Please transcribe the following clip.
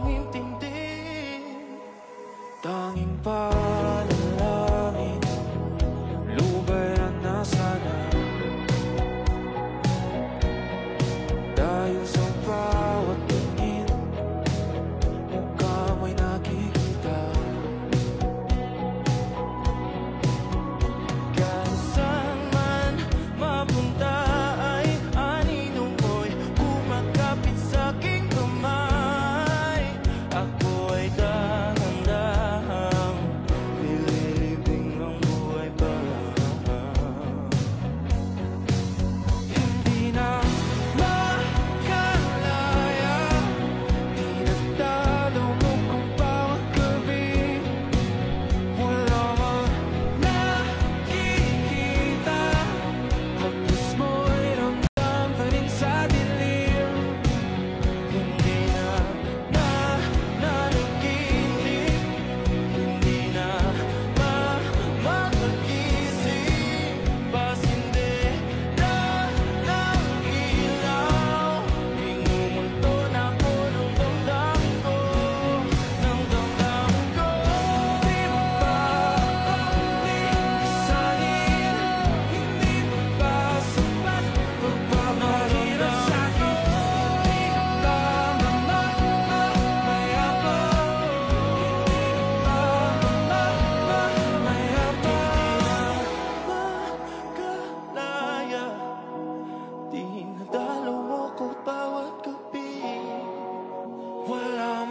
akong intindi. Tanging panalangin, lubayan na sana. Dahil sa bawat tingin, mukha mo'y nakikita. Kahit saan man mapunta ay anino mo'y kumakapit sa'king kamay. Ako ay dahan-dahang nililibing ang buhay pa. Hindi na makalaya, tinatalo mo kung bawat gabi. Wala mang nakikita, hapos mo'y ramdam pa rin sa dilim. Hindi na nanaginip, hindi na makagising. Pasindera ng ilaw, inumulto na ako ng damdamin ko, ng damdamin ko. Di mo ba konting sanib, hindi mo ba sapat pagpapahirap sa'kin? Di ka ba mamayabang? Hindi ka ba mamayabang? Makalaya, tinadalo mo ko bawat gabi. Wala